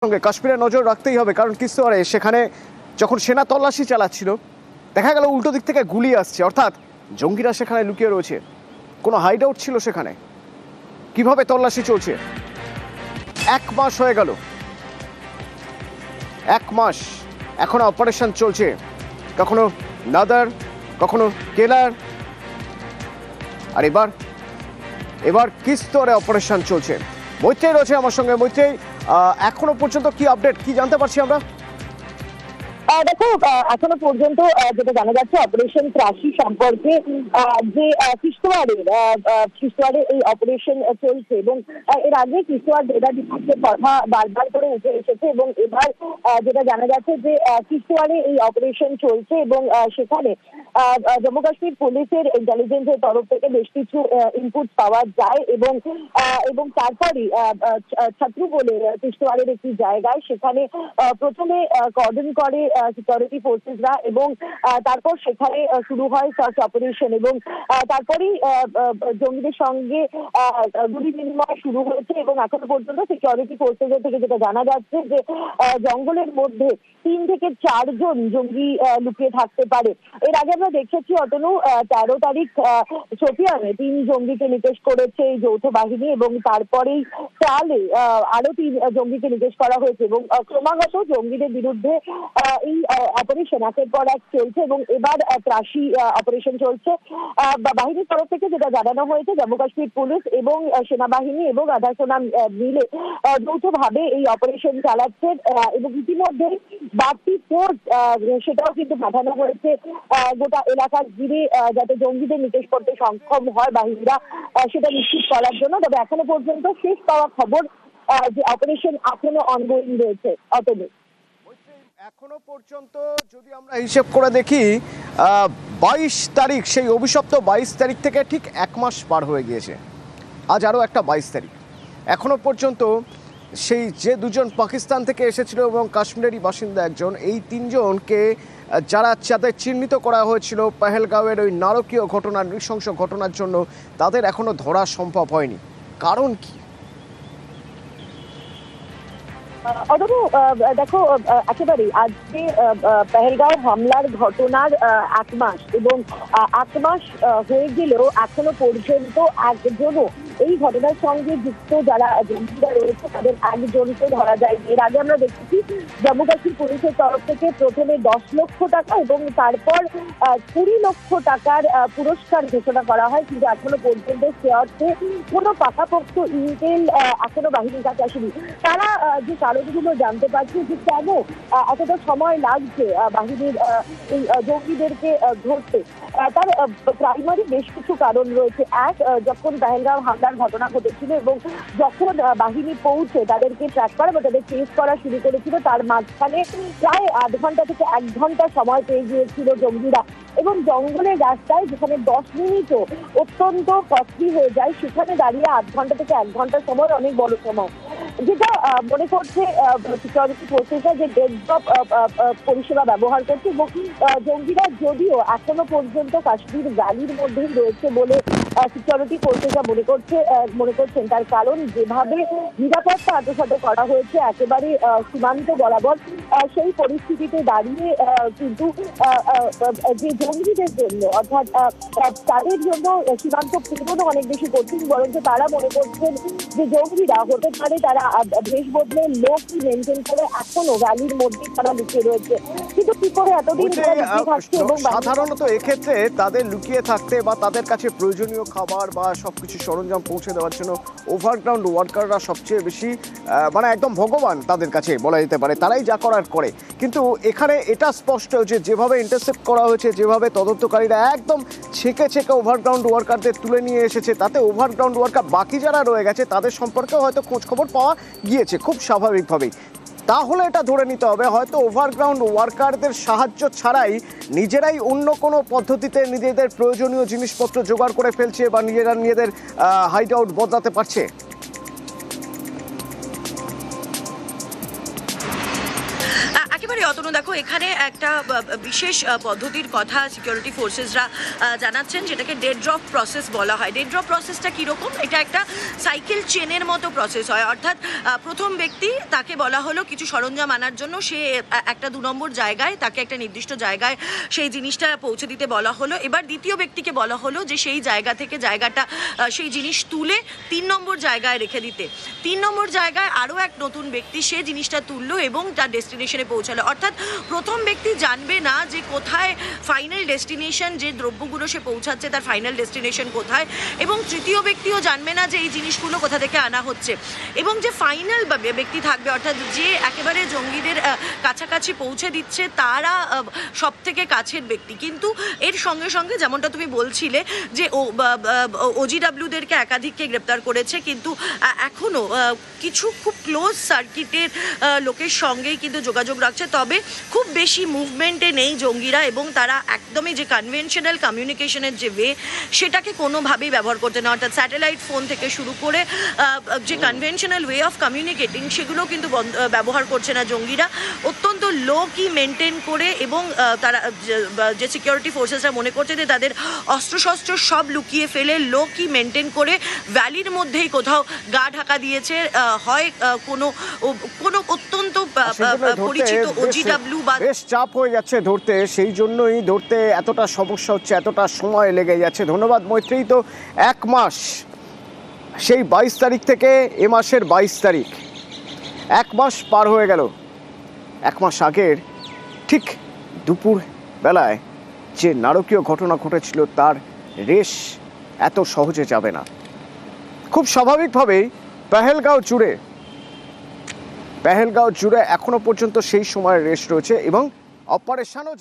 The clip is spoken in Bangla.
সঙ্গে কাশ্মীরে নজর রাখতেই হবে, কারণ কিস্তোয়ারে সেখানে যখন সেনা তল্লাশি চালাচ্ছিল দেখা গেল উল্টো দিক থেকে গুলি আসছে, অর্থাৎ জঙ্গিরা সেখানে লুকিয়ে রয়েছে। কোনো হাইড আউট ছিল সেখানে? কিভাবে তল্লাশি চলছে? 1 মাস হয়ে গেল, 1 মাস এখনো অপারেশন চলছে, কখনো নাদার, কখনো কেলার, আর এবার কিস্তোয়ারে অপারেশন চলছে। মৈত্রেয় রয়েছে আমার সঙ্গে। মৈত্রেয়, এখনো পর্যন্ত কি আপডেট, কি জানতে পারছি আমরা? দেখো, এখনো পর্যন্ত যেটা জানা যাচ্ছে অপারেশন ত্রাসি সম্পর্কে, যে কিস্তোয়ারে এই অপারেশন চলছে এবং এর আগে কিস্তোয়ার জেলা ডিস্ট্রিক্টের কথা বারবার করে উঠে এসেছে এবং এবার যেটা জানা যাচ্ছে যে কিস্তোয়ারে এই অপারেশন চলছে এবং সেখানে জম্মু কাশ্মীর পুলিশের ইন্টেলিজেন্সের তরফ থেকে বেশ কিছু ইনপুট পাওয়া যায় এবং তারপরই ছাত্র বলে কিস্তোয়ারের একটি জায়গায় সেখানে প্রথমে কর্ডন করে সিকিউরিটি ফোর্সেসরা এবং তারপর সেখানে শুরু হয় সার্চ অপারেশন এবং তারপরেই জঙ্গিদের সঙ্গে গুলি বিনিময় শুরু হয়েছে এবং এখনো পর্যন্ত সিকিউরিটি ফোর্সেসের থেকে যেটা জানা যাচ্ছে যে জঙ্গলের মধ্যে 3 থেকে 4 জন জঙ্গি লুকিয়ে থাকতে পারে। এর আগে আমরা দেখেছি অতনু 13 তারিখ শোপিয়ানে 3 জঙ্গিকে নিকেশ করেছে এই যৌথ বাহিনী এবং তারপরেই চালে আরো 3 জঙ্গিকে নিকেশ করা হয়েছে এবং ক্রমাগত জঙ্গিদের বিরুদ্ধে এই অপারেশন একের পর এক চলছে এবং এবার ত্রাসি অপারেশন চলছে। বাহিনীর তরফ থেকে যেটা জানানো হয়েছে জম্মু কাশ্মীর পুলিশ এবং সেনাবাহিনী এবং আধা সেনা মিলে যৌথভাবে এই অপারেশন চালাচ্ছে এবং ইতিমধ্যে বাড়তি ফোর্স সেটাও কিন্তু পাঠানো হয়েছে গোটা এলাকা ঘিরে যাতে জঙ্গিদের নিকেশ করতে সক্ষম হয় বাহিনীরা, সেটা নিশ্চিত করার জন্য। তবে এখনো পর্যন্ত শেষ পাওয়া খবর যে অপারেশন এখনো অনগোয়িং রয়েছে। অতএব এখনো পর্যন্ত যদি আমরা হিসেব করে দেখি 22 তারিখ, সেই অভিশপ্ত 22 তারিখ থেকে ঠিক 1 মাস পার হয়ে গিয়েছে। আজ আরও একটা 22 তারিখ। এখনো পর্যন্ত সেই যে 2 জন পাকিস্তান থেকে এসেছিল এবং কাশ্মীরেরই বাসিন্দা একজন, এই 3 জনকে যাদের চিহ্নিত করা হয়েছিল পেহেলগাঁওয়ের ওই নারকীয় ঘটনা, নৃশংস ঘটনার জন্য, তাদের এখনো ধরা সম্ভব হয়নি। কারণ কি? অথবা দেখো, একেবারেই আজকে পেহেলগাঁও হামলার ঘটনার 1 মাস এবং 1 মাস হয়ে গেলেও এখনো পর্যন্ত একজনও এই ঘটনার সঙ্গে যুক্ত যারা জঙ্গিরা রয়েছে তাদের একজনকে ধরা যায়। এর আগে আমরা দেখেছি জম্মু কাশ্মীর পুলিশের তরফ থেকে প্রথমে 10 লক্ষ টাকা এবং তারপর 20 লক্ষ টাকার পুরস্কার ঘোষণা করা হয়, কিন্তু এখনো পর্যন্ত সে অর্থে কোনো পাকাপোক্ত ইন্টেল এখনো বাহিনীর কাছে আসেনি। তারা যে কারণগুলো জানতে পারছে যে কেন এতটা সময় লাগছে বাহিনীর এই জঙ্গিদেরকে ধরতে, তার প্রাইমারি বেশ কিছু কারণ রয়েছে। এক, যখন পেহেলগাঁও হামলার ঘটনা ঘটেছিল এবং যখন বাহিনী পৌঁছে তাদেরকে ট্র্যাক করা বা তাদের চেস করা শুরু করেছিল, তার মাঝখানে প্রায় 8 ঘন্টা থেকে 1 ঘন্টা সময় পেয়ে গিয়েছিল জঙ্গিরা এবং জঙ্গলের রাস্তায় যেখানে 10 মিনিটও অত্যন্ত কষ্টলি হয়ে যায়, সেখানে দাঁড়িয়ে 8 ঘন্টা থেকে 1 ঘন্টা সময় অনেক বড় সময়। যেটা মনে করছে সিকিউরিটি ফোর্সেসরা যে ডেস্কটপ পরিষেবা ব্যবহার করছে এবং জঙ্গিরা যদিও এখনো পর্যন্ত কাশ্মীর ভ্যালির মধ্যেই রয়েছে বলে সিকিউরিটি ফোর্সেসরা মনে করছেন, তার কারণ যেভাবে নিরাপত্তা আত্মসাৎ করা হয়েছে একেবারে সীমান্ত বরাবর, সেই পরিস্থিতিতে দাঁড়িয়ে কিন্তু যে জঙ্গিদের জন্য অর্থাৎ তাদের জন্য সীমান্ত পেরোনো অনেক বেশি কঠিন, বরঞ্চ তারা মনে করছেন যে জঙ্গিরা হতে পারে তারা দেশ বদলে লোক মেনটেন করে এখনো ভ্যালির মধ্যে তারা লুকিয়ে রয়েছে। কিন্তু কি করে এতদিন থাকছে এবং সাধারণত এক্ষেত্রে তাদের লুকিয়ে থাকতে বা তাদের কাছে প্রয়োজনীয় খাবার বা সবকিছু সরঞ্জাম পৌঁছে দেওয়ার জন্য ওভারগ্রাউন্ড ওয়ার্কাররা সবচেয়ে বেশি মানে একদম ভগবান তাদের কাছে বলা যেতে পারে, তারাই যা করার করে। কিন্তু এখানে এটা স্পষ্ট যে যেভাবে ইন্টারসেপ্ট করা হয়েছে, যেভাবে তদন্তকারীরা একদম ছেঁকে ওভারগ্রাউন্ড ওয়ার্কারদের তুলে নিয়ে এসেছে, তাতে ওভারগ্রাউন্ড ওয়ার্কার বাকি যারা রয়ে গেছে তাদের সম্পর্কেও হয়তো খোঁজখবর পাওয়া গিয়েছে খুব স্বাভাবিকভাবেই। তাহলে এটা ধরে নিতে হবে হয়তো ওভারগ্রাউন্ড ওয়ার্কারদের সাহায্য ছাড়াই নিজেরাই অন্য কোনো পদ্ধতিতে নিজেদের প্রয়োজনীয় জিনিসপত্র জোগাড় করে ফেলছে বা নিজেদের হাইড আউট বদলাতে পারছে। একেবারে অতনু, দেখো এখানে একটা বিশেষ পদ্ধতির কথা সিকিউরিটি ফোর্সেসরা জানাচ্ছেন, যেটাকে ডেড ড্রপ প্রসেস বলা হয়। ডেড ড্রপ প্রসেসটা কীরকম? এটা একটা সাইকেল চেনের মতো প্রসেস হয়। অর্থাৎ প্রথম ব্যক্তি, তাকে বলা হলো কিছু সরঞ্জাম আনার জন্য, সে একটা 2 নম্বর জায়গায়, তাকে একটা নির্দিষ্ট জায়গায় সেই জিনিসটা পৌঁছে দিতে বলা হলো। এবার দ্বিতীয় ব্যক্তিকে বলা হলো যে সেই জায়গা থেকে জায়গাটা, সেই জিনিস তুলে 3 নম্বর জায়গায় রেখে দিতে। 3 নম্বর জায়গায় আরও এক নতুন ব্যক্তি সে জিনিসটা তুললো এবং তার ডেস্টিনেশনে পৌঁছালো। অর্থাৎ প্রথম ব্যক্তি জানবে না যে কোথায় ফাইনাল ডেস্টিনেশন, যে দ্রব্যগুলো সে পৌঁছাচ্ছে তার ফাইনাল ডেস্টিনেশন কোথায়, এবং তৃতীয় ব্যক্তিও জানবে না যে এই জিনিসগুলো কোথা থেকে আনা হচ্ছে। এবং যে ফাইনাল ব্যক্তি থাকবে, অর্থাৎ যে একেবারে জঙ্গিদের কাছাকাছি পৌঁছে দিচ্ছে, তারা সব থেকে কাছের ব্যক্তি। কিন্তু এর সঙ্গে সঙ্গে যেমনটা তুমি বলছিলে যে ওজিডাব্লিউদেরকে একাধিককে গ্রেপ্তার করেছে, কিন্তু এখনও কিছু খুব ক্লোজ সার্কিটের লোকের সঙ্গেই কিন্তু যোগাযোগ রাখছে। তবে খুব বেশি মুভমেন্টে নেই জঙ্গিরা, এবং তারা একদমই যে কনভেনশনাল কমিউনিকেশনের যে ওয়ে, সেটাকে কোনোভাবেই ব্যবহার করতে না। অর্থাৎ স্যাটেলাইট ফোন থেকে শুরু করে যে কনভেনশনাল ওয়ে অফ কমিউনিকেটিং, সেগুলো কিন্তু ব্যবহার করছে না জঙ্গিরা। অত্যন্ত লো কি মেনটেন করে, এবং তারা যে সিকিউরিটি ফোর্সেসরা মনে করছে যে তাদের অস্ত্রশস্ত্র সব লুকিয়ে ফেলে লো কি মেনটেন করে ভ্যালির মধ্যেই কোথাও গা ঢাকা দিয়েছে, হয় কোনো অত্যন্ত পরিচিত ওজিডাব্লিউ বা বেশ চাপ হয়ে যাচ্ছে ধরতে, সেই জন্যই ধরতে এতটা সমস্যা হচ্ছে, এতটা সময় লেগে যাচ্ছে। ধন্যবাদ মৈত্রী। তো 1 মাস, সেই 22 তারিখ থেকে এ মাসের 22 তারিখ, 1 মাস পার হয়ে গেল। 1 মাস আগের ঠিক দুপুর বেলায় যে নারকীয় ঘটনা ঘটেছিল, তার রেশ এত সহজে যাবে না। খুব স্বাভাবিকভাবেই পেহেলগাঁও জুড়ে এখনো পর্যন্ত সেই সময়ের রেশ রয়েছে, এবং অপারেশনও